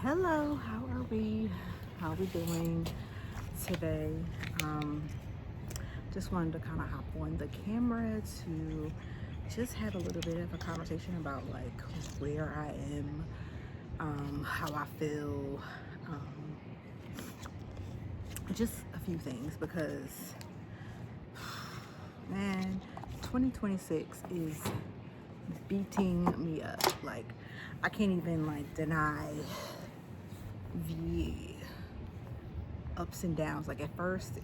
Hello, how are we? How are we doing today? Um, just wanted to kind of hop on the camera to just have a little bit of a conversation about like where I am, how I feel, um, just a few things because man, 2026 is beating me up. Like I can't even like deny the ups and downs. Like at first,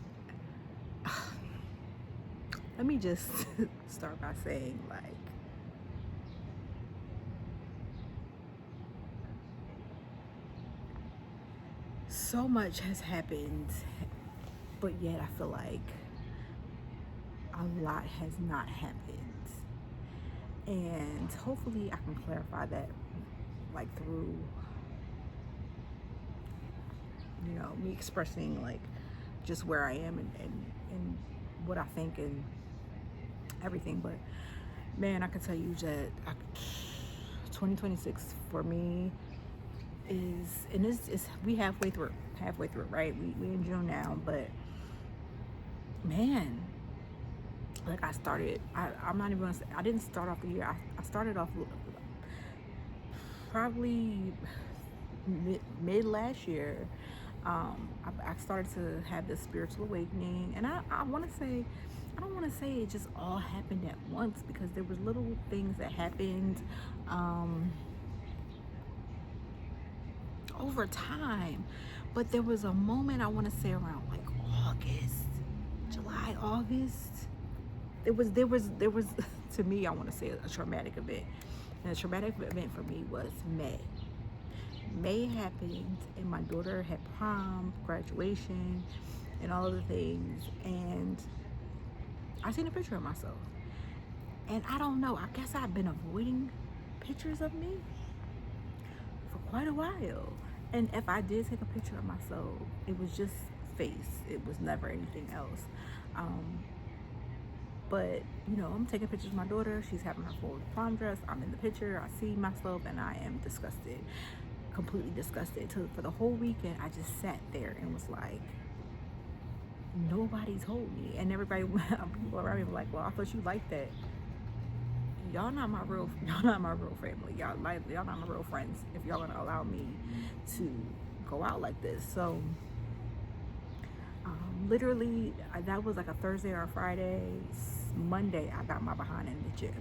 let me just start by saying like so much has happened, but yet I feel like a lot has not happened. And hopefully I can clarify that like through me expressing like just where I am and what I think and everything. But man, I can tell you that 2026 for me is, and it's we halfway through, right? We in June now, but man, like I'm not even gonna say, I didn't start off the year. I started off probably mid last year. I started to have this spiritual awakening, and I want to say, I don't want to say it just all happened at once, because there was little things that happened over time. But there was a moment, I want to say around like August, July, August. There was to me, I want to say a traumatic event. And the traumatic event for me was May. May happened, and my daughter had prom, graduation, and all of the things. And I seen a picture of myself. And I don't know, I guess I've been avoiding pictures of me for quite a while. And if I did take a picture of myself, it was just face. It was never anything else. Um, but I'm taking pictures of my daughter. She's having her full prom dress. I'm in the picture. I see myself, and I am disgusted, completely disgusted. For the whole weekend, I just sat there and was like, nobody told me. And everybody, people around me were like, "Well, I thought you liked that." Y'all not my real family. Y'all not my real friends if y'all gonna allow me to go out like this. So literally, that was like a Thursday or a Friday. Monday, I got my behind in the gym,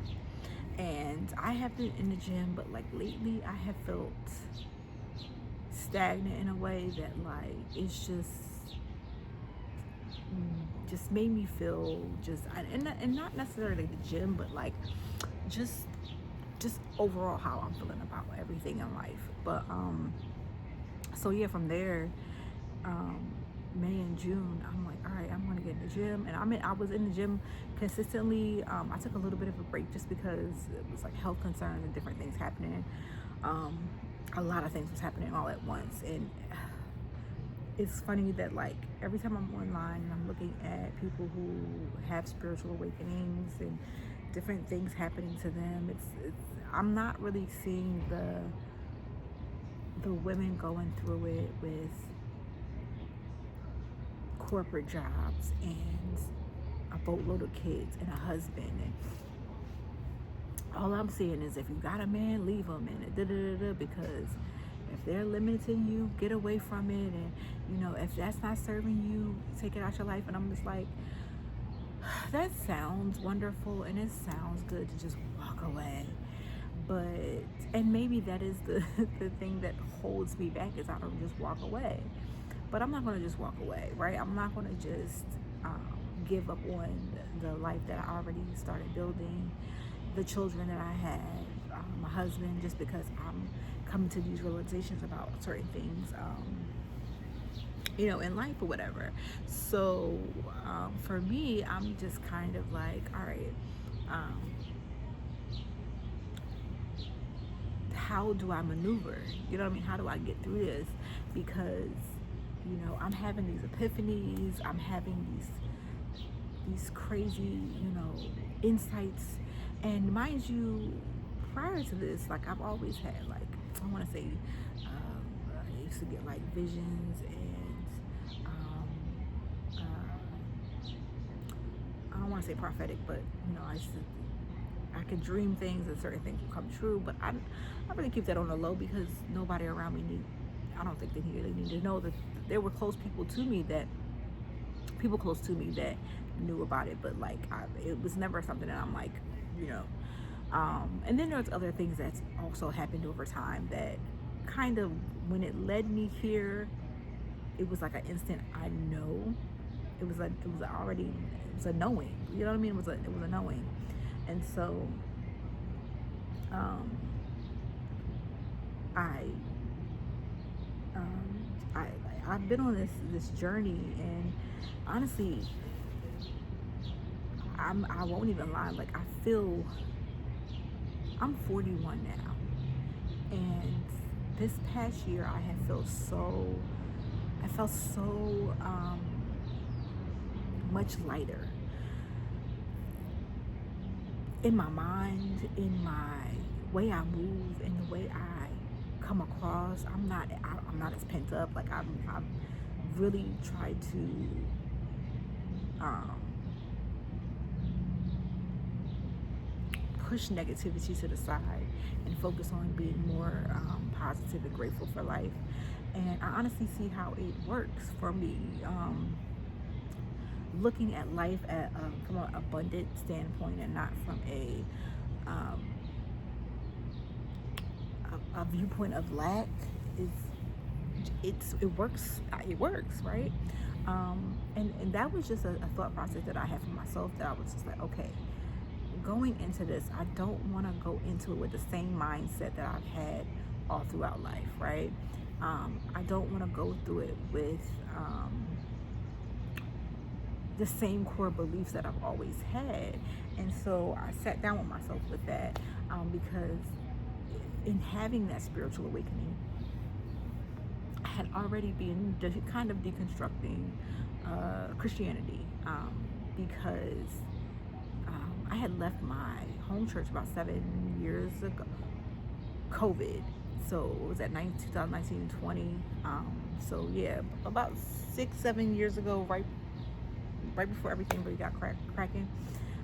and I have been in the gym, but like lately I have felt stagnant in a way that like it's just made me feel just, and not necessarily the gym, but like just just overall how I'm feeling about everything in life. But so yeah, from there, um May and June, I'm like, all right, I'm gonna get in the gym. And I was in the gym consistently. I took a little bit of a break just because it was like health concerns and different things happening. um a lot of things was happening all at once. And it's funny that like every time I'm online and I'm looking at people who have spiritual awakenings and different things happening to them, it's I'm not really seeing the women going through it with corporate jobs and a boatload of kids and a husband. And all I'm seeing is, if you got a man, leave him, and da da da da, because if they're limiting you, get away from it. And if that's not serving you, take it out your life. And I'm just like, that sounds wonderful and it sounds good to just walk away. But, and maybe that is the the thing that holds me back, is I don't just walk away. But I'm not going to just walk away, right? I'm not going to just give up on the life that I already started building, the children that I have, my husband, just because I'm coming to these realizations about certain things, in life or whatever. So for me, I'm just kind of like, all right, um, how do I maneuver? You know what I mean? How do I get through this? Because I'm having these epiphanies. I'm having these crazy, insights. And mind you, prior to this, like I've always had, like, I want to say, used to get like visions and I don't want to say prophetic, but I could dream things and certain things will come true. But I really keep that on the low because nobody around me I don't think they really need to know that there were people close to me that knew about it. But like, it was never something that I'm like, you know. And then there's other things that's also happened over time that kind of, when it led me here, it was like an instant I know. It was a knowing. You know what I mean? It was a knowing. And so I I've been on this journey, and honestly, I won't even lie. Like, I'm 41 now, and this past year I felt so much lighter in my mind, in my way I move, in the way I come across. I'm not as pent up. Like, I've really tried to push negativity to the side and focus on being more positive and grateful for life. And I honestly see how it works for me. Looking at life from an abundant standpoint and not from a viewpoint of lack it works, right? And that was just a thought process that I had for myself, that I was just like, okay, going into this, I don't want to go into it with the same mindset that I've had all throughout life, right? I don't want to go through it with the same core beliefs that I've always had. And so I sat down with myself with that, because in having that spiritual awakening, I had already been kind of deconstructing Christianity, because I had left my home church about 7 years ago, COVID. So it was at 2019, 20. So yeah, about 6-7 years ago, right before everything really got cracking,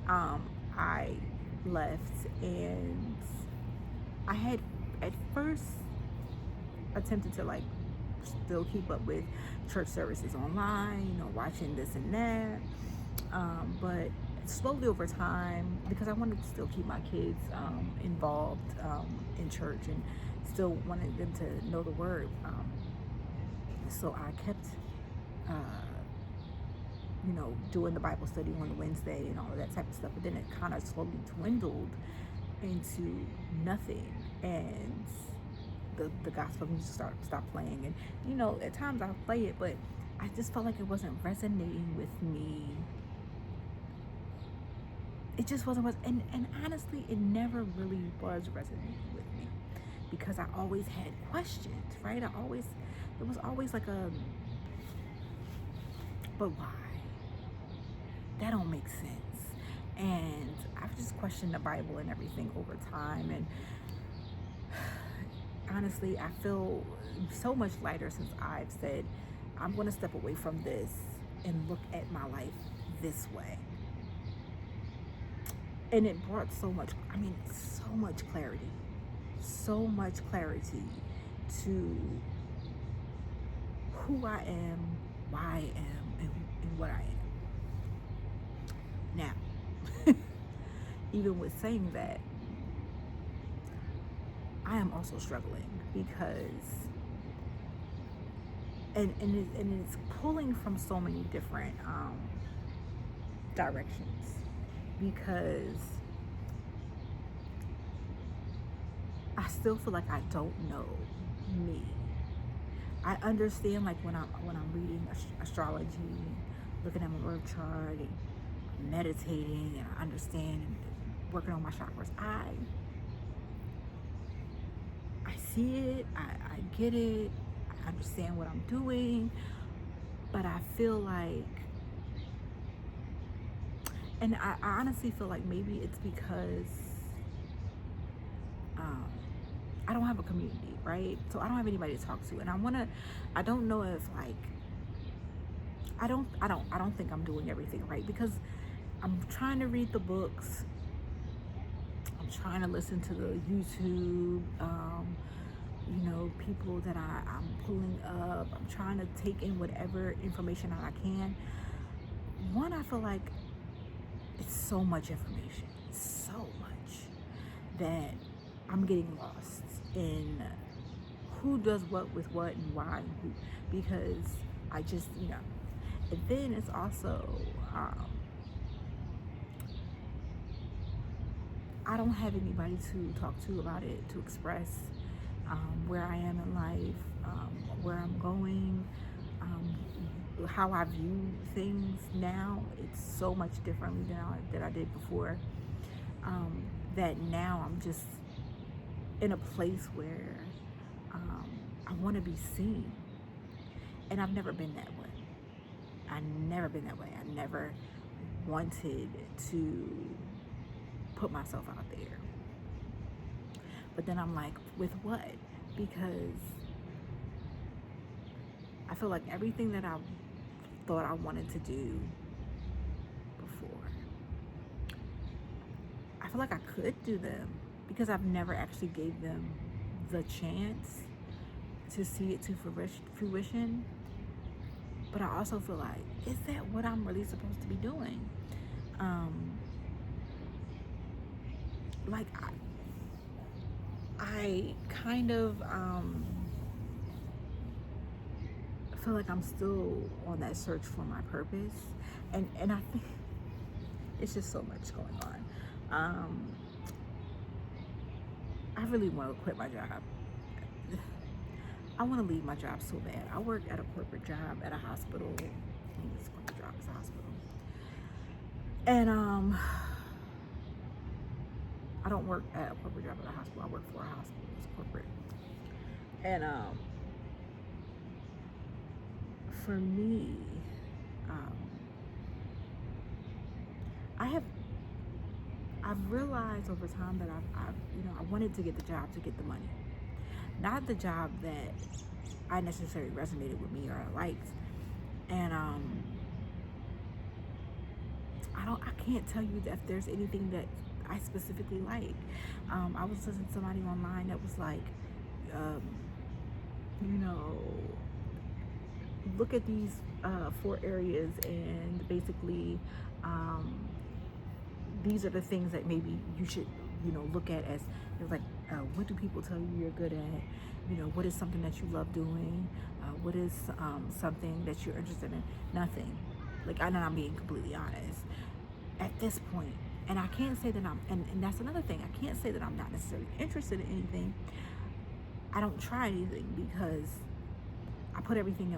I left, and I had at first attempted to like still keep up with church services online, watching this and that, but slowly over time, because I wanted to still keep my kids involved in church and still wanted them to know the word, so I kept doing the Bible study on Wednesday and all of that type of stuff. But then it kind of slowly dwindled into nothing, and the gospel music stopped playing. And at times I'll play it, but I just felt like it wasn't resonating with me. It just wasn't. And honestly, it never really was resonating with me, because I always had questions, right? It was always like but why? That don't make sense. And I've just questioned the Bible and everything over time, and honestly, I feel so much lighter since I've said I'm going to step away from this and look at my life this way. And it brought so much clarity to who I am, why I am, and what I am. Now, even with saying that, I am also struggling, because and it's pulling from so many different directions, because I still feel like I don't know me. I understand, like, when I'm reading astrology, looking at my birth chart and meditating, and I understand and working on my chakras. I see it, I get it, I understand what I'm doing, but I feel like, and I honestly feel like maybe it's because I don't have a community, right? So I don't have anybody to talk to, and I don't know if like I don't think I'm doing everything right, because I'm trying to read the books, I'm trying to listen to the YouTube, people that I'm pulling up. I'm trying to take in whatever information that I can. One, I feel like it's so much information, so much, that I'm getting lost in who does what with what and why and who, because I just, and then it's also, I don't have anybody to talk to about it, to express where I am in life, where I'm going, how I view things now. It's so much differently than I did before. That now I'm just in a place where I want to be seen, and I've never been that way. I never wanted to put myself out there. But then I'm like, with what? Because I feel like everything that I thought I wanted to do before, I feel like I could do them, because I've never actually gave them the chance to see it to fruition. But I also feel like, is that what I'm really supposed to be doing? Like I kind of feel like I'm still on that search for my purpose, and I think it's just so much going on. I really want to quit my job. I want to leave my job so bad. I work at a corporate job at a hospital. It's a corporate job, it's a hospital. And I don't work at a corporate job at a hospital. I work for a hospital. It's corporate. And for me, I've realized over time that I wanted to get the job to get the money, not the job that I necessarily resonated with me or I liked. And I can't tell you if there's anything that I specifically like. I was listening to somebody online that was like, look at these 4 areas, and basically these are the things that maybe you should look at as, like, what do people tell you you're good at? What is something that you love doing? What is something that you're interested in? Nothing. Like, I know I'm being completely honest at this point. And I can't say that and that's another thing, I can't say that I'm not necessarily interested in anything. I don't try anything because I put everybody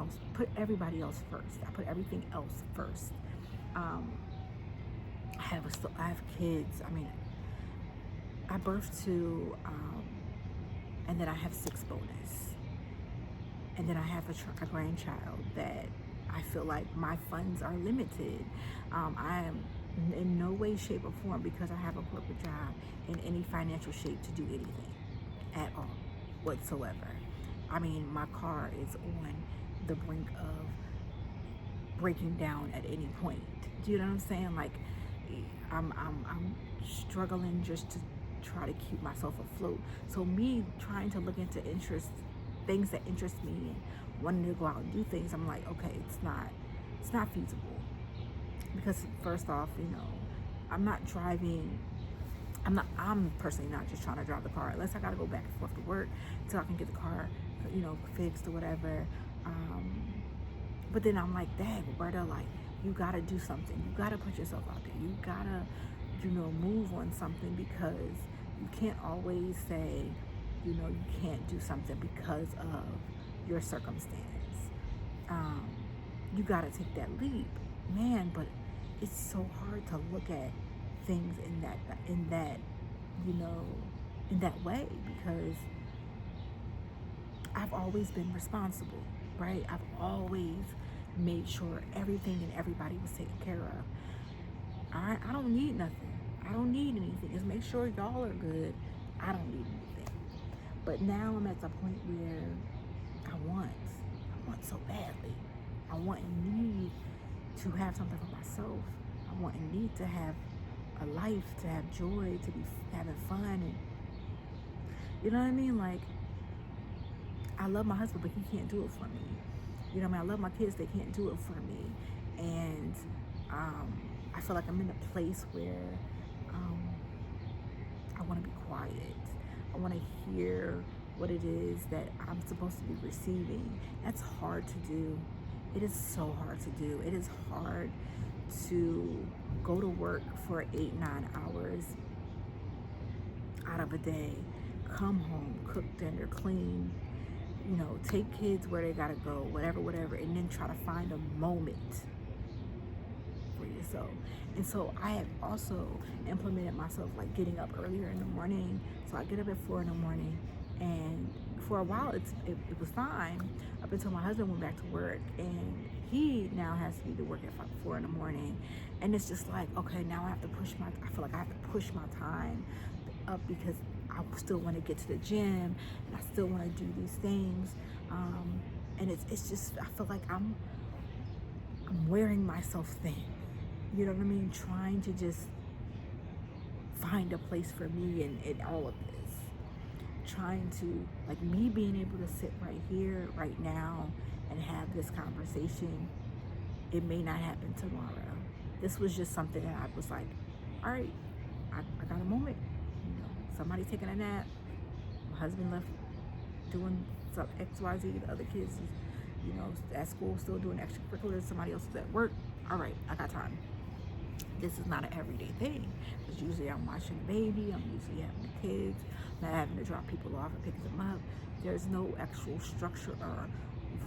else first. I put everything else first. I have kids. I mean, I birthed 2, and then I have 6 bonus, and then I have a grandchild that I feel like my funds are limited. I am in no way, shape, or form, because I have a corporate job, in any financial shape to do anything at all whatsoever. I mean, my car is on the brink of breaking down at any point. Do you know what I'm saying? Like, I'm struggling just to try to keep myself afloat. So me trying to look into things that interest me and wanting to go out and do things, I'm like, okay, it's not feasible. Because first off, I'm personally not just trying to drive the car, unless I gotta go back and forth to work so I can get the car, fixed or whatever. But then I'm like, dang, Roberta, like, you gotta do something. You gotta put yourself out there. You gotta, move on something, because you can't always say, you can't do something because of your circumstance. You gotta take that leap, man. But it's so hard to look at things in that way, because I've always been responsible, right? I've always made sure everything and everybody was taken care of. I don't need nothing. I don't need anything. Just make sure y'all are good. I don't need anything. But now I'm at the point where I want so badly. I want and need to have something for myself. I want and need to have a life, to have joy, to be having fun, and you know what I mean? Like, I love my husband, but he can't do it for me. You know what I mean? I love my kids, they can't do it for me. And I feel like I'm in a place where I want to be quiet. I want to hear what it is that I'm supposed to be receiving. That's hard to do. It is so hard to do. It is hard to go to work for 8-9 hours out of a day, come home, cook dinner, clean, you know, take kids where they gotta go, whatever, and then try to find a moment for yourself. And so I have also implemented myself, like getting up earlier in the morning. So I get up at 4 in the morning, and for a while it was fine up until my husband went back to work, and he now has to be to work at 4 in the morning. And it's just like, okay, now I feel like I have to push my time up because I still want to get to the gym and I still want to do these things. And it's just, I feel like I'm wearing myself thin. You know what I mean? Trying to just find a place for me in all of this. Trying to, like, me being able to sit right here, right now, and have this conversation, it may not happen tomorrow. This was just something that I was like, all right, I got a moment. You know, somebody taking a nap. My husband left doing some XYZ. The other kids is, you know, at school still doing extracurriculars. Somebody else is at work. All right, I got time. This is not an everyday thing. Because usually I'm watching the baby. I'm usually having the kids. Not having to drop people off and pick them up. There's no actual structure or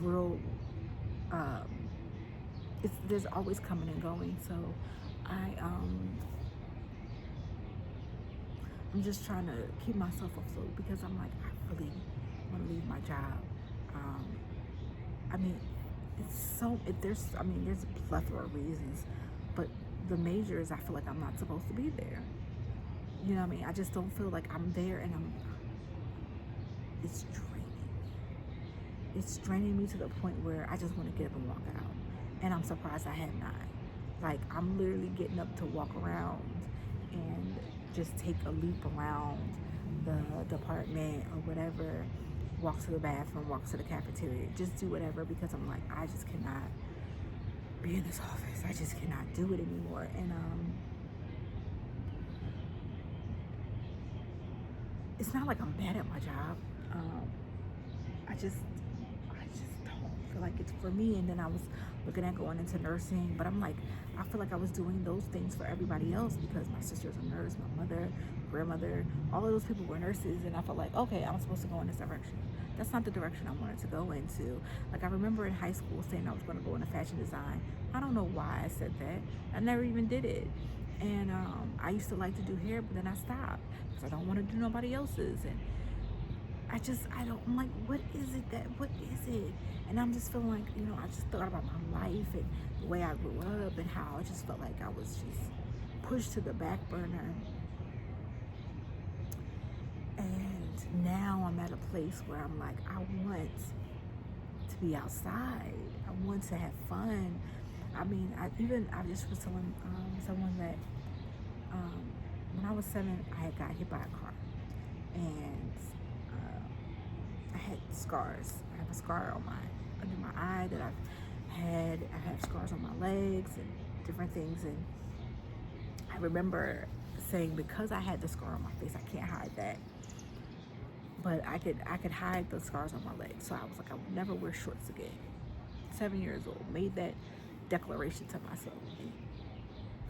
real. There's always coming and going. So I'm just trying to keep myself afloat because I'm like, I really want to leave my job. I mean, there's a plethora of reasons, but the major is I feel like I'm not supposed to be there. You know what I mean? I just don't feel like I'm there, and it's draining. It's draining me to the point where I just want to get up and walk out. And I'm surprised I have not. Like, I'm literally getting up to walk around and just take a loop around the department or whatever, walk to the bathroom, walk to the cafeteria, just do whatever, because I'm like, I just cannot be in this office. I just cannot do it anymore. And it's not like I'm bad at my job. I just don't feel like it's for me. And then I was looking at going into nursing, but I'm like, I feel like I was doing those things for everybody else because my sister's a nurse, my mother, grandmother, all of those people were nurses, and I felt like, okay, I'm supposed to go in this direction. That's not the direction I wanted to go into. Like, I remember in high school saying I was going to go into fashion design. I don't know why I said that. I never even did it. And I used to like to do hair, but then I stopped because I don't want to do nobody else's. And I'm like, what is it? And I'm just feeling like, you know, I just thought about my life and the way I grew up and how I just felt like I was just pushed to the back burner. And now I'm at a place where I'm like, I want to be outside. I want to have fun. I mean, I just was telling someone that when I was 7, I had got hit by a car. And I had scars. I have a scar on under my eye that I have scars on my legs and different things. And I remember saying, because I had the scar on my face, I can't hide that. But I could hide the scars on my legs. So I was like, I would never wear shorts again. 7 years old, made that declaration to myself. And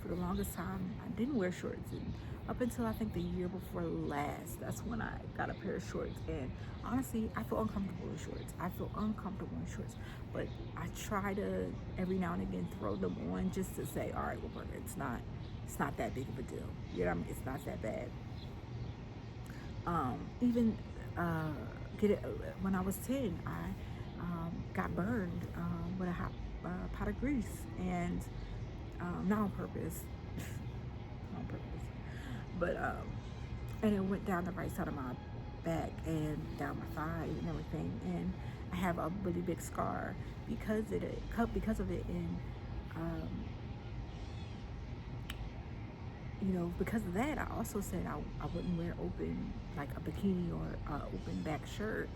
for the longest time, I didn't wear shorts. And up until I think the year before last, that's when I got a pair of shorts. And honestly, I feel uncomfortable in shorts. But I try to every now and again throw them on just to say, all right, well, it's not that big of a deal. You know what I mean? It's not that bad. Even when I was 10, I got burned with a hot pot of grease, and not on purpose, but and it went down the right side of my back and down my thigh and everything, and I have a really big scar because of it. And um, you know, because of that, I also said I wouldn't wear open, like a bikini or open back shirt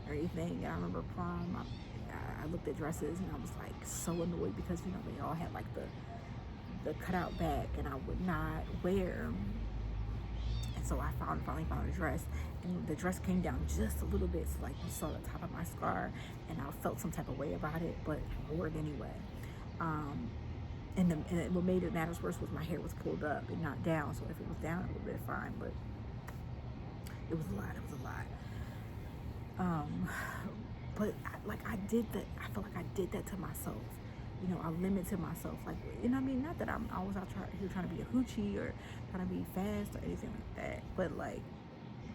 or anything. And I remember prom, I looked at dresses and I was like so annoyed because, you know, they all had like the cutout back, and I would not wear. And so I finally found a dress, and the dress came down just a little bit, so like you saw the top of my scar, and I felt some type of way about it, but I wore it anyway. Um, and what made it matters worse was my hair was pulled up and not down. So if it was down, it would have been fine. But it was a lot. It was a lot. But I did that. I felt like I did that to myself. You know, I limited myself. Like, you know what I mean? Not that I'm always out here trying to be a hoochie or trying to be fast or anything like that. But like,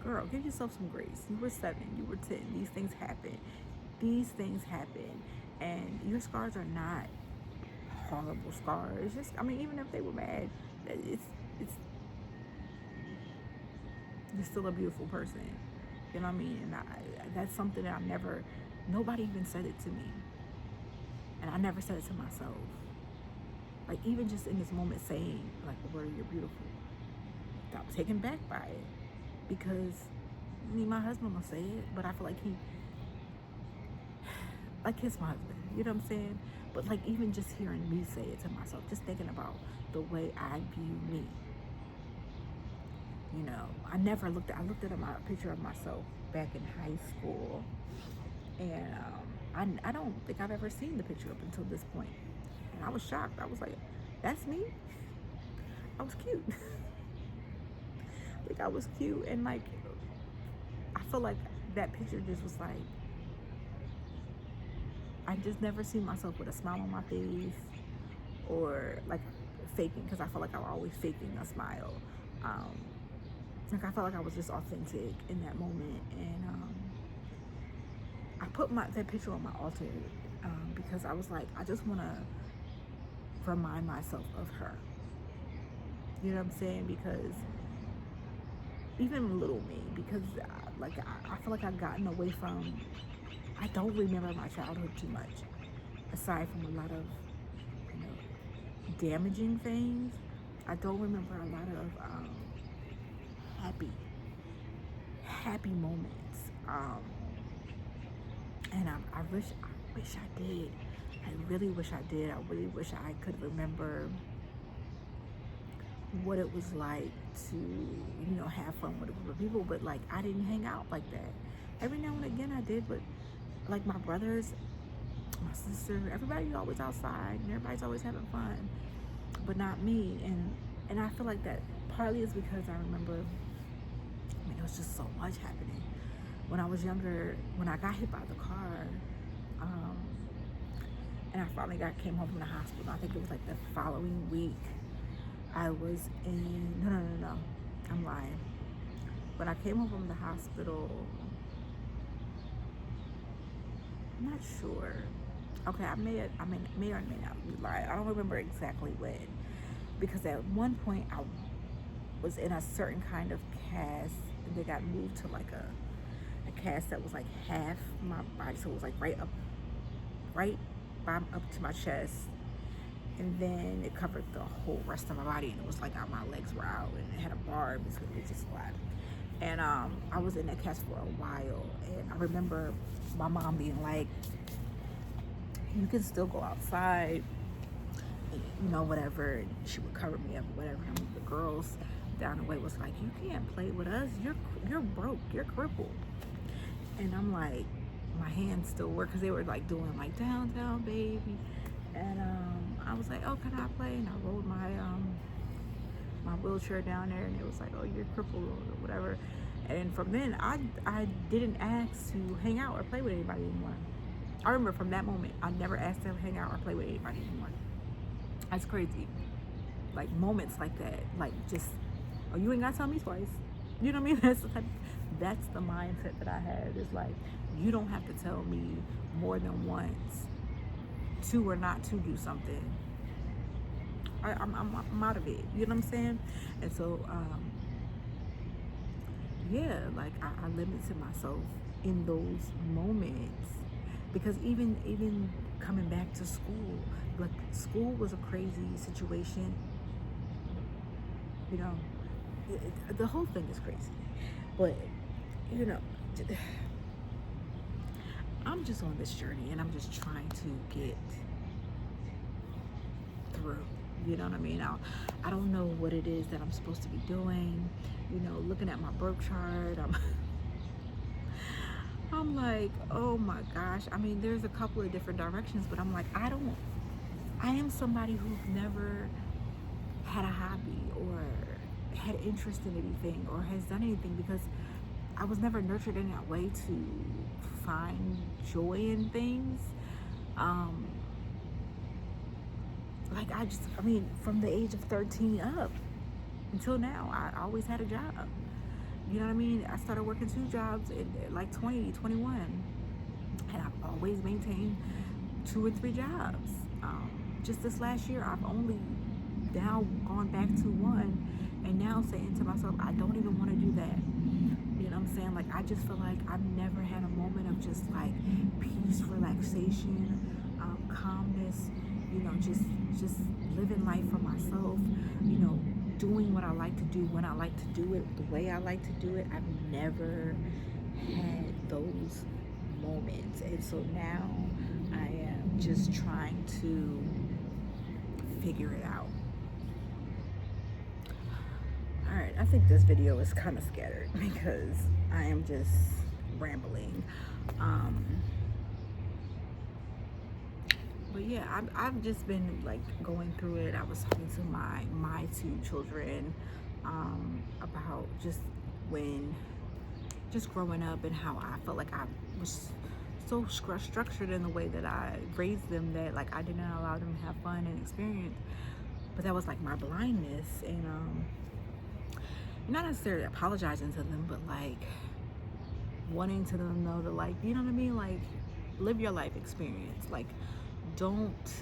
girl, give yourself some grace. You were 7. You were 10. These things happen. These things happen. And your scars are not horrible scars. It's just, I mean, even if they were bad, it's you're still a beautiful person. You know what I mean? And that's something that nobody even said it to me. And I never said it to myself. Like, even just in this moment saying, like, the word, you're beautiful, I was taken back by it. Because, my husband will say it, but I feel like he's my husband. You know what I'm saying? But like, even just hearing me say it to myself, just thinking about the way I view me. You know, I looked at my picture of myself back in high school, and I don't think I've ever seen the picture up until this point. And I was shocked. I was like, that's me? I was cute. Like, I was cute, and like, I feel like that picture just was like, I just never see myself with a smile on my face or like faking, because I felt like I was always faking a smile. Like, I felt like I was just authentic in that moment, and I put that picture on my altar because I was like, I just want to remind myself of her. You know what I'm saying? Because even little me, because I feel like I've gotten away from. I don't remember my childhood too much, aside from a lot of, you know, damaging things. I don't remember a lot of happy moments. And I wish I did. I really wish I did. I really wish I could remember what it was like to, you know, have fun with a group of people. But like, I didn't hang out like that. Every now and again I did, but like my brothers, my sister, everybody's always outside and everybody's always having fun, but not me. And I feel like that partly is because I remember, there was just so much happening when I was younger. When I got hit by the car, and I finally came home from the hospital, I think it was like the following week, I was in, no, I'm lying. When I came home from the hospital, I'm not sure. Okay, I may or may not be lying. I don't remember exactly when, because at one point I was in a certain kind of cast, and they got moved to like a cast that was like half my body, so it was like right up to my chest, and then it covered the whole rest of my body, and it was like my legs were out, and it had a bar in between. It was just a lot. And I was in that cast for a while, and I remember my mom being like, you can still go outside, you know, whatever. And she would cover me up or whatever. And the girls down the way was like, you can't play with us, you're broke, you're crippled. And I'm like, my hands still work, because they were like doing like downtown baby. And I was like, oh, can I play? And I rolled my wheelchair down there, and it was like, oh, you're crippled or whatever. And from then I didn't ask to hang out or play with anybody anymore. I remember from that moment, I never asked to hang out or play with anybody anymore. That's crazy. Like, moments like that, like, just, oh, you ain't gotta tell me twice. You know what I mean? That's the mindset that I had. Is like, you don't have to tell me more than once to or not to do something. I'm out of it. You know what I'm saying? And so, yeah, like I limited myself in those moments because even coming back to school, like school was a crazy situation. You know, the whole thing is crazy, but you know, I'm just on this journey and I'm just trying to get through. You know what I mean? I don't know what it is that I'm supposed to be doing. You know, looking at my birth chart, I'm like, oh my gosh. I mean, there's a couple of different directions, but I'm like, I am somebody who's never had a hobby or had interest in anything or has done anything because I was never nurtured in that way to find joy in things. Um, I mean, from the age of 13 up until now, I always had a job. You know what I mean? I started working 2 jobs at like 20, 21, and I've always maintained 2 or 3 jobs. Just this last year, I've only now gone back to one, and now saying to myself, I don't even want to do that. You know what I'm saying? Like, I just feel like I've never had a moment of just like peace, relaxation, calmness. You know, just living life for myself. You know, doing what I like to do when I like to do it, the way I like to do it. I've never had those moments, and so now I am just trying to figure it out. All right, I think this video is kind of scattered because I am just rambling. But yeah, I've just been like going through it. I was talking to my 2 children about just growing up and how I felt like I was so structured in the way that I raised them that like I didn't allow them to have fun and experience. But that was like my blindness, and not necessarily apologizing to them, but like wanting to them know that, like, you know what I mean, like, live your life experience. Like, don't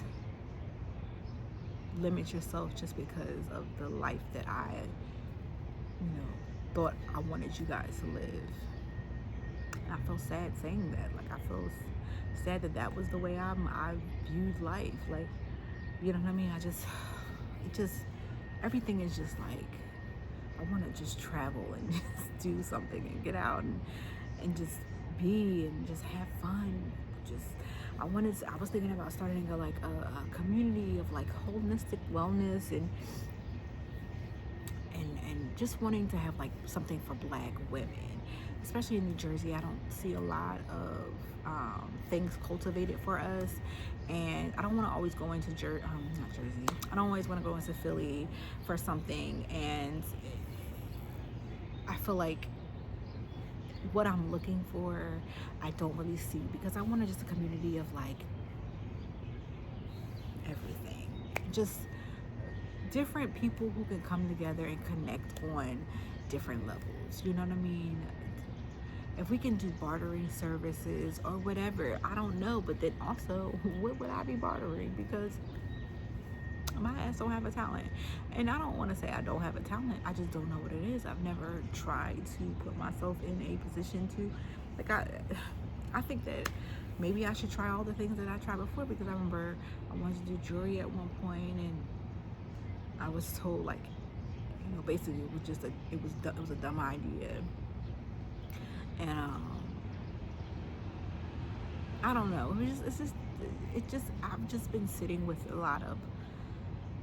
limit yourself just because of the life that I, you know, thought I wanted you guys to live. And I feel sad saying that. Like, I feel sad that that was the way I viewed life. Like, you know what I mean? Everything is just like, I want to just travel and just do something and get out and just be and just have fun. I was thinking about starting a community of like holistic wellness and just wanting to have like something for Black women, especially in New Jersey. I don't see a lot of things cultivated for us, and I don't want to always go into not Jersey. I don't always want to go into Philly for something, and I feel like what I'm looking for, I don't really see, because I wanted just a community of like everything, just different people who can come together and connect on different levels. You know what I mean? If we can do bartering services or whatever, I don't know, but then also, what would I be bartering? Because my ass don't have a talent, and I don't want to say I don't have a talent, I just don't know what it is. I've never tried to put myself in a position to, like, I think that maybe I should try all the things that I tried before, because I remember I wanted to do jewelry at one point, and I was told, like, you know, basically it was a dumb idea, and I don't know, I've just been sitting with a lot of,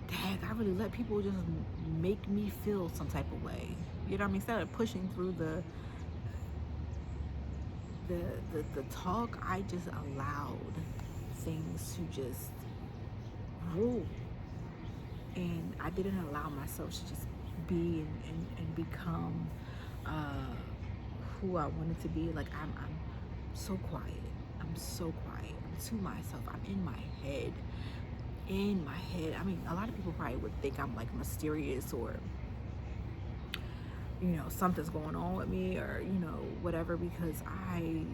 dang, I really let people just make me feel some type of way. You know what I mean? Instead of pushing through the talk, I just allowed things to just rule. And I didn't allow myself to just be and become who I wanted to be. Like, I'm so quiet. I'm so quiet. I'm to myself. I'm in my head. I mean, a lot of people probably would think I'm like mysterious, or, you know, something's going on with me, or, you know, whatever, because I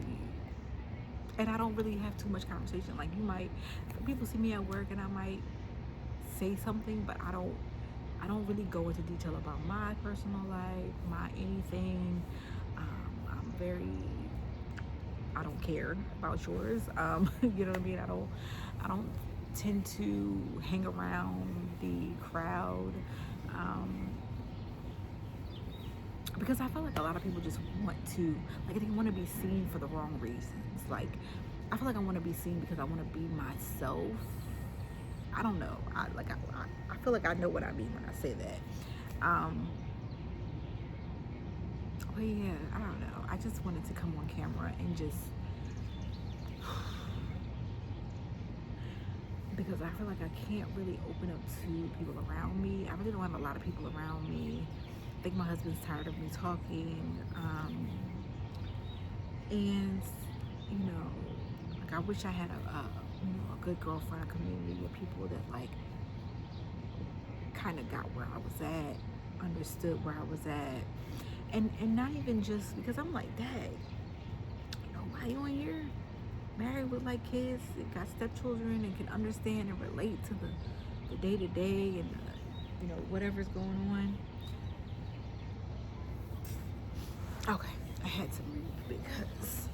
don't really have too much conversation. Like, people see me at work and I might say something, but I don't really go into detail about my personal life, my anything. I don't care about yours. You know what I mean? I don't tend to hang around the crowd. Because I feel like a lot of people just want to, like, they want to be seen for the wrong reasons. Like, I feel like I want to be seen because I want to be myself. I don't know. I feel like I know what I mean when I say that. But yeah, I don't know. I just wanted to come on camera and just, because I feel like I can't really open up to people around me. I really don't have a lot of people around me. I think my husband's tired of me talking. And you know, like, I wish I had a good girlfriend, a community of people that like kind of got where I was at, understood where I was at, and not even just because I'm like, Dad, you know, why you in here? Married with like kids, and got stepchildren, and can understand and relate to the day to day and you know, whatever's going on. Okay, I had to move because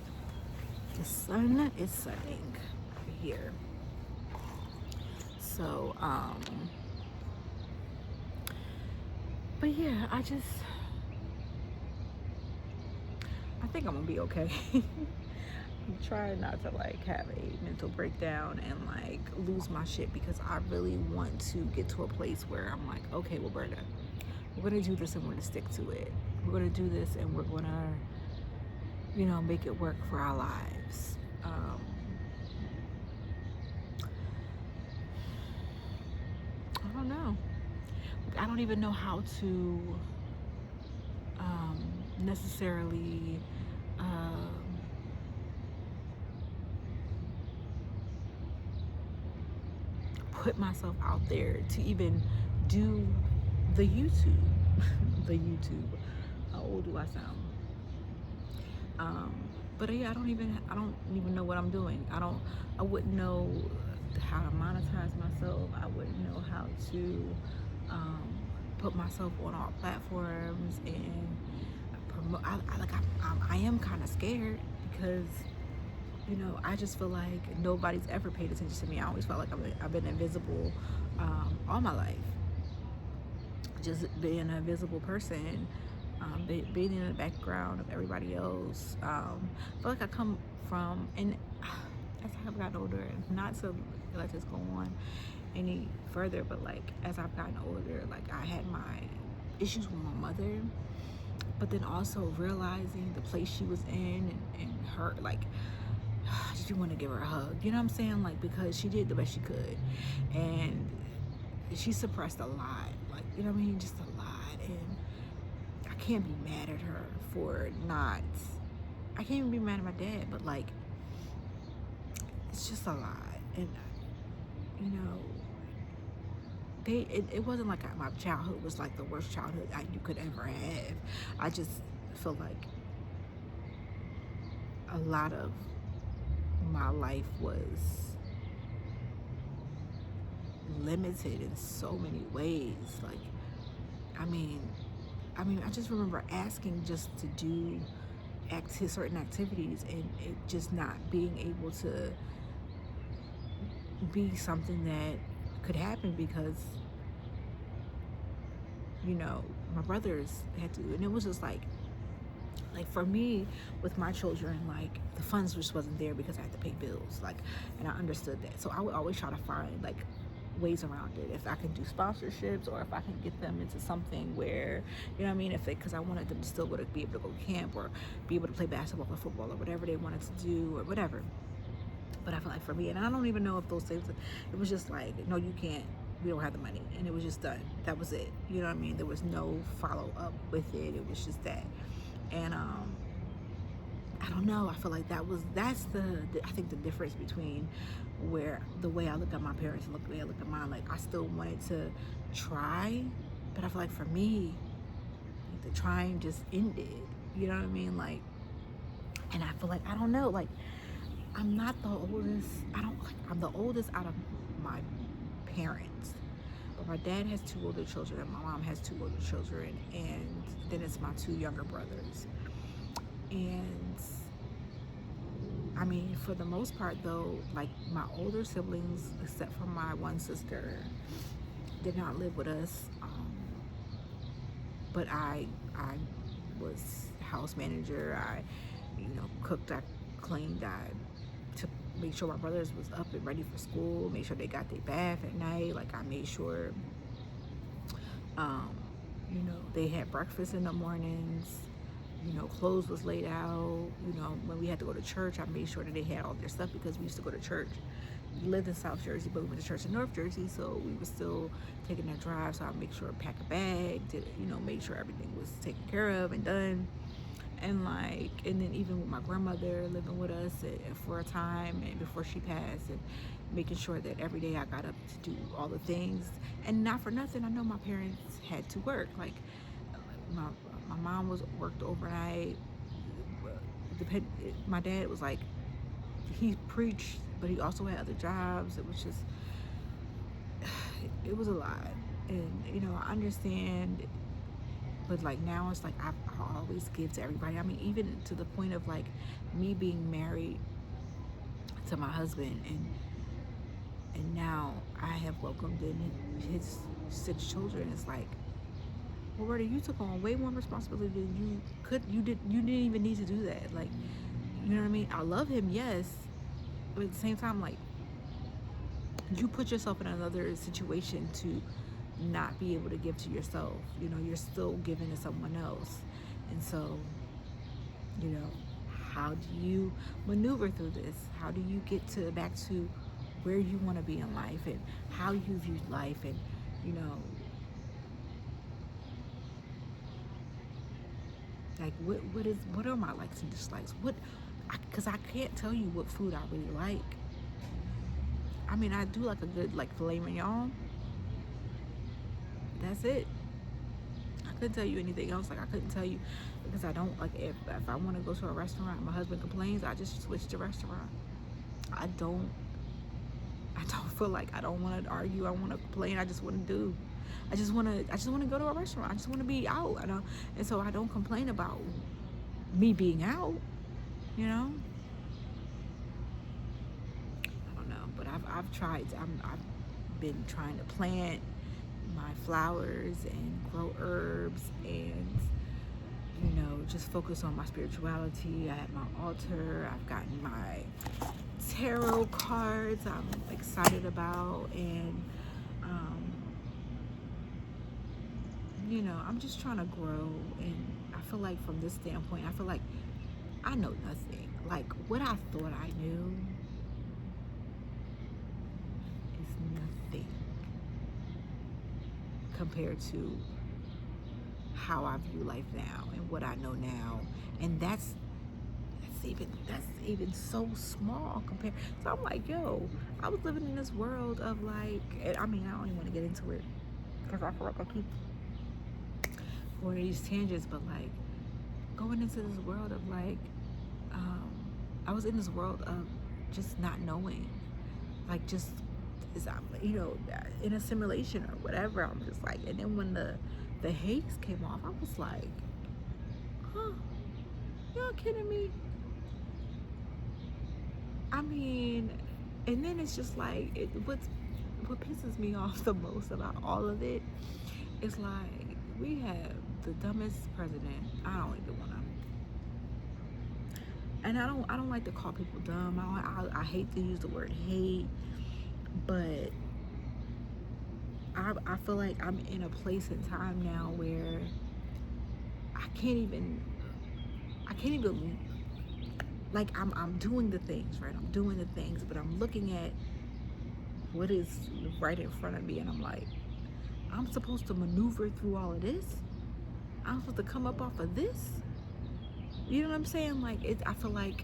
the sun is setting here. So, but yeah, I think I'm gonna be okay. I'm trying not to like have a mental breakdown and like lose my shit, because I really want to get to a place where I'm like, okay, well, Berta, we're gonna do this and we're gonna stick to it. We're gonna do this and we're gonna, you know, make it work for our lives. I don't know. I don't even know how to necessarily put myself out there to even do the YouTube. The YouTube. How old do I sound? But yeah, I don't even know what I'm doing. I wouldn't know how to monetize myself. I wouldn't know how to put myself on all platforms and promote. I am kind of scared because, you know, I just feel like nobody's ever paid attention to me. I always felt like I've been invisible all my life. Just being an invisible person, being in the background of everybody else. I feel like I come from, and as I have gotten older, not to let this go on any further, but like as I've gotten older, like I had my issues with my mother, but then also realizing the place she was in and her, like, I just want to give her a hug, you know what I'm saying? Like, because she did the best she could, and she suppressed a lot, like, you know what I mean, just a lot. And I can't be mad at her for not, I can't even be mad at my dad, but like, it's just a lot. And you know, it wasn't like my childhood was like the worst childhood you could ever have. I just feel like a lot of my life was limited in so many ways. Like, I mean, I just remember asking just to do certain activities, and it just not being able to be something that could happen because, you know, my brothers had to, and it was just like for me with my children, like the funds just wasn't there because I had to pay bills, like, and I understood that. So I would always try to find like ways around it. If I can do sponsorships, or if I can get them into something where, you know what I mean, because I wanted them to still be able to go to camp or be able to play basketball or football or whatever they wanted to do or whatever. But I feel like for me, and I don't even know if those things, it was just like, no, you can't, we don't have the money, and it was just done. That was it. You know what I mean? There was no follow up with it. It was just that. And I don't know. I feel like that's I think the difference between where the way I look at my parents and the way I look at mine. Like, I still wanted to try, but I feel like for me, like, the trying just ended. You know what I mean? Like, and I feel like, I don't know, like, I'm not the oldest. I'm the oldest out of my parents. But my dad has 2 older children and my mom has 2 older children, and then it's my 2 younger brothers. And I mean, for the most part though, like my older siblings, except for my one sister, did not live with us. But I was house manager. I, cooked. I cleaned. I to make sure my brothers was up and ready for school. Make sure they got their bath at night. Like I made sure, um, they had breakfast in the mornings. Clothes was laid out. When we had to go to church, I made sure that they had all their stuff because we used to go to church. We lived in South Jersey, but we went to church in North Jersey, so we were still taking that drive. So I make sure pack a bag to, make sure everything was taken care of and done. And then even with my grandmother living with us for a time and before she passed, and making sure that every day I got up to do all the things. And not for nothing, I know my parents had to work. Like my mom worked overnight. My dad was like, he preached, but he also had other jobs. It was just, it was a lot. And I understand, but like now it's like I always give to everybody. I mean, even to the point of like me being married to my husband, and now I have welcomed in his 6 children. It's like, well, Roberta, you took on way more responsibility than you didn't even need to do that. Like, you know what I mean? I love him, yes, but at the same time, like, you put yourself in another situation to not be able to give to yourself. You're still giving to someone else. And so, how do you maneuver through this? How do you get back to where you want to be in life, and how you view life, and like what are my likes and dislikes? Because I can't tell you what food I really like. I mean, I do like a good filet mignon. That's it. I couldn't tell you anything else. Like I couldn't tell you, because I don't like, if I want to go to a restaurant and my husband complains, I just switch the restaurant. I don't feel like, I don't want to argue. I want to complain. I just want to go to a restaurant. I just want to be out. And so I don't complain about me being out. I don't know, but I've tried. I've been trying to plant my flowers and grow herbs, and just focus on my spirituality. I have my altar. I've gotten my tarot cards I'm excited about, and I'm just trying to grow. And I feel like from this standpoint, I feel like I know nothing. Like what I thought I knew is nothing compared to how I view life now and what I know now. And that's even so small compared. So I'm like, yo, I was living in this world of like, I mean, I don't even want to get into it because I feel like I keep going these tangents, but like going into this world of like, I was in this world of just not knowing, like just, in a simulation or whatever. I'm just like, and then when the haze came off, I was like, huh, y'all kidding me? I mean, and then it's just like, what pisses me off the most about all of it is like, we have the dumbest president. I don't even want to, and I don't like to call people dumb. I hate to use the word hate, but I feel like I'm in a place in time now where I can't even like, I'm doing the things, right? I'm doing the things, but I'm looking at what is right in front of me, and I'm like, I'm supposed to maneuver through all of this? I'm supposed to come up off of this? You know what I'm saying? Like, I feel like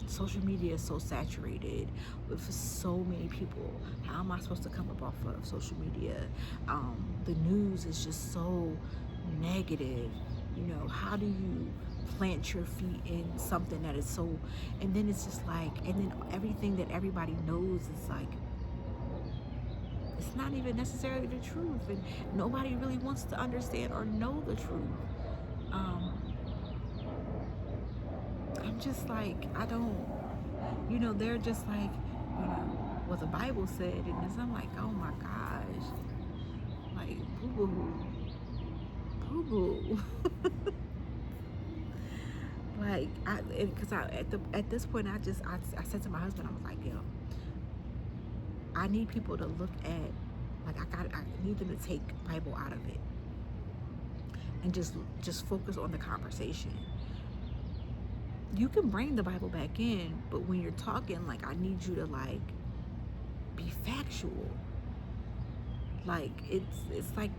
social media is so saturated with so many people. How am I supposed to come up off of social media? The news is just so negative. How do you plant your feet in something that is so, and then it's just like, and then everything that everybody knows is like, it's not even necessarily the truth, and nobody really wants to understand or know the truth. I'm just like, I don't, they're just like, what the Bible said. And I'm like, oh my gosh, like, boo boo, boo boo. Like, because at this point, I said to my husband, I was like, yo, I need people to look at, like, I need them to take Bible out of it and just focus on the conversation. You can bring the Bible back in, but when you're talking, like, I need you to, like, be factual. Like, it's like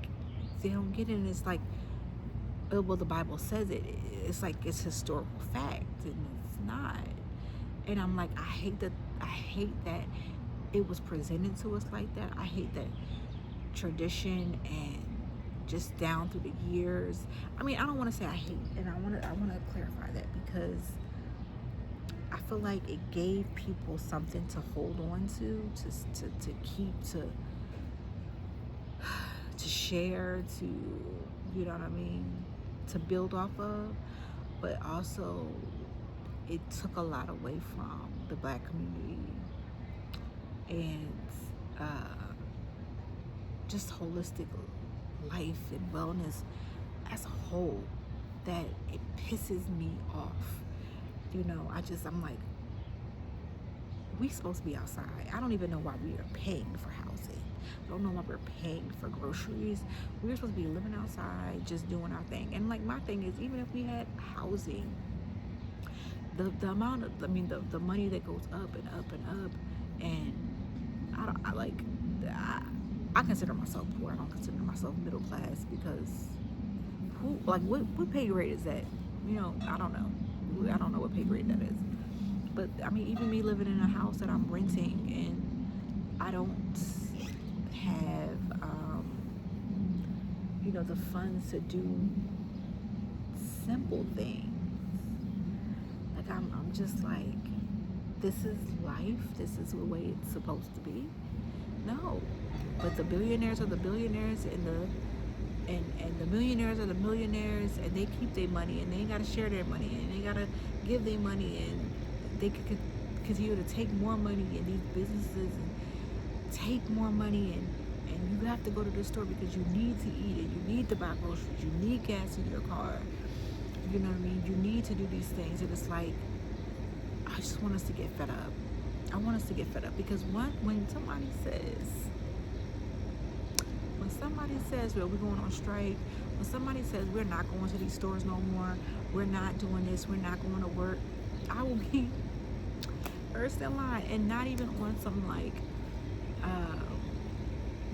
they don't get it, and it's like, oh, well, the Bible says it. It's like it's historical fact, and it's not. And I'm like, I hate that it was presented to us like that. I hate that tradition and just down through the years. I mean, I don't want to say I hate, and I want to clarify that, because I feel like it gave people something to hold on to keep, to share, to, you know what I mean, to build off of. But also, it took a lot away from the Black community and just holistic life and wellness as a whole, that it pisses me off. I'm like, we supposed to be outside. I don't even know why we are paying for housing. I don't know why we're paying for groceries. We're supposed to be living outside, just doing our thing. And like, my thing is, even if we had housing, the amount of, the money that goes up and up and up, and I consider myself poor. I don't consider myself middle class, because what pay grade is that? I don't know. I don't know what pay grade that is. But I mean, even me living in a house that I'm renting, and I don't have the funds to do simple things. Like, I'm just like, this is life. This is the way it's supposed to be. No, but the billionaires are the billionaires, and the millionaires are the millionaires, and they keep their money, and they ain't gotta share their money, and they gotta give their money, and they could continue to take more money in these businesses, and take more money, and you have to go to the store because you need to eat it, you need to buy groceries, you need gas in your car, you know what I mean, you need to do these things. And it's like, I just want us to get fed up. I want us to get fed up, because when somebody says, well, we're going on strike, when somebody says we're not going to these stores no more, we're not doing this, we're not going to work, I will be first in line. And not even on some like,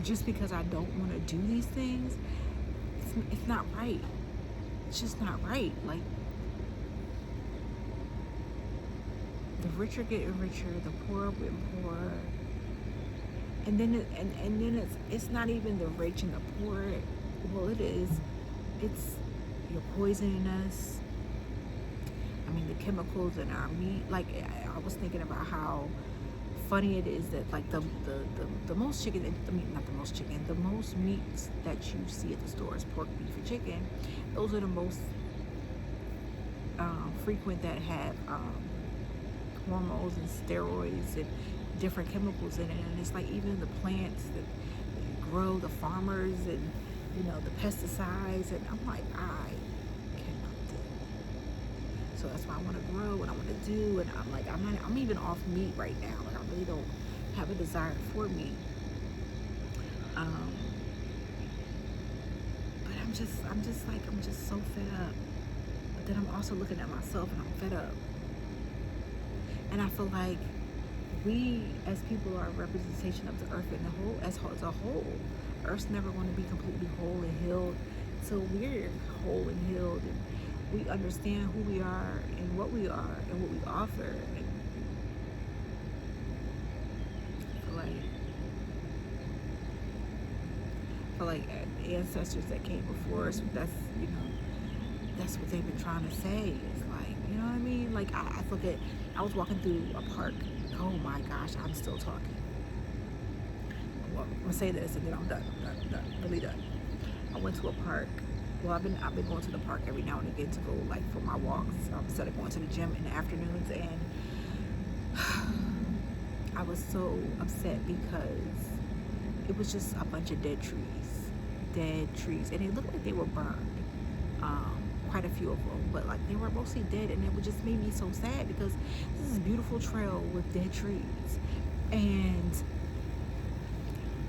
just because I don't want to do these things, it's not right. It's just not right. Like, the rich are getting richer, the poor are getting poorer, and then it's not even the rich and the poor. Well, it is. It's, you're poisoning us. I mean, the chemicals in our meat. Like, I was thinking about how funny it is that, like, the most chicken, not the most chicken, the most meats that you see at the stores, pork, beef, and chicken, those are the most frequent that have hormones and steroids and different chemicals in it. And it's like, even the plants that grow, the farmers, and the pesticides, and I'm like, I cannot do it. So that's why I want to grow, and I want to do, and I'm like, I'm even off meat right now. Like, I really don't have a desire for meat. But I'm just so fed up. But then I'm also looking at myself, and I'm fed up. And I feel like we as people are a representation of the earth in the whole, as a whole. Earth's never going to be completely whole and healed. So we're whole and healed, and we understand who we are and what we are and what we offer. And I feel like ancestors that came before us, that's what they've been trying to say. It's like, you know what I mean? Like, I was walking through a park. Oh my gosh, I'm still talking. Well, I'm gonna say this and then I'm done. Really done. I went to a park Well, I've been going to the park every now and again to go like for my walks instead of going to the gym in the afternoons, and I was so upset because it was just a bunch of dead trees, and it looked like they were burned. Quite a few of them, but like they were mostly dead, and it would just made me so sad because this is a beautiful trail with dead trees, and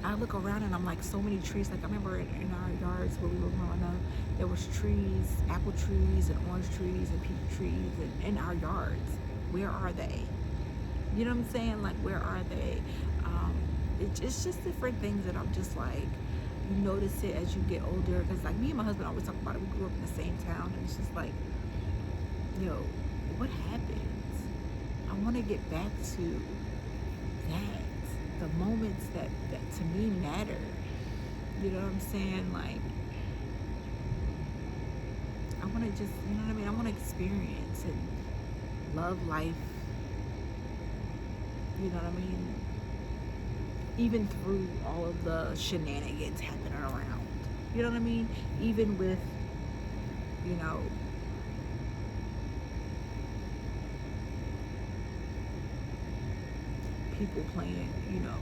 I look around and I'm like, so many trees. Like I remember in our yards where we were growing up, there was trees, apple trees and orange trees and peach trees in our yards. Where are they? You know what I'm saying? Like, where are they? It's just different things that I'm just like, you notice it as you get older. Because like me and my husband always talk about it. We grew up in the same town, and it's just like, yo, what happens? I want to get back to that. The moments that to me matter. You know what I'm saying? Like, I want to just, you know what I mean? I want to experience and love life. You know what I mean? Even through all of the shenanigans happening around. You know what I mean? Even with, you know, people playing, you know,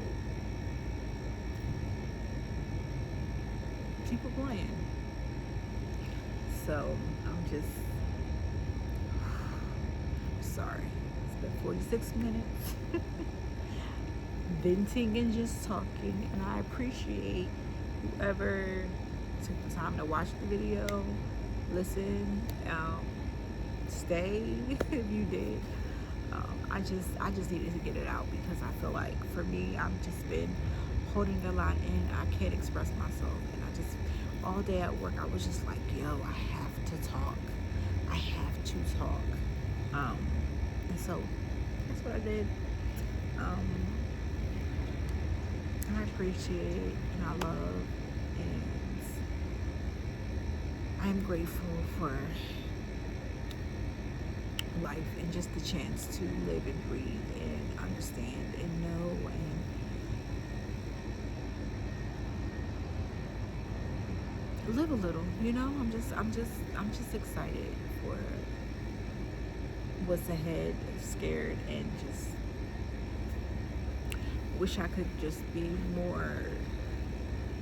people playing. So I'm just sorry. It's been 46 minutes. Venting and just talking, and I appreciate whoever took the time to watch the video, listen, stay if you did. I just needed to get it out because I feel like for me, I've just been holding a lot in. I can't express myself, and I just all day at work I was just like, yo, I have to talk. I have to talk. And so that's what I did. And I appreciate and I love and I'm grateful for life and just the chance to live and breathe and understand and know and live a little, you know. I'm just excited for what's ahead, scared, and just wish I could just be more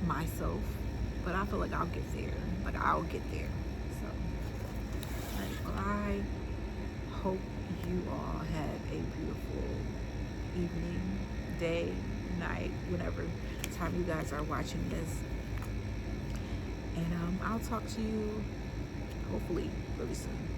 myself, but I feel like I'll get there. Like I'll get there. So I hope you all have a beautiful evening, day, night, whatever time you guys are watching this. And I'll talk to you hopefully really soon.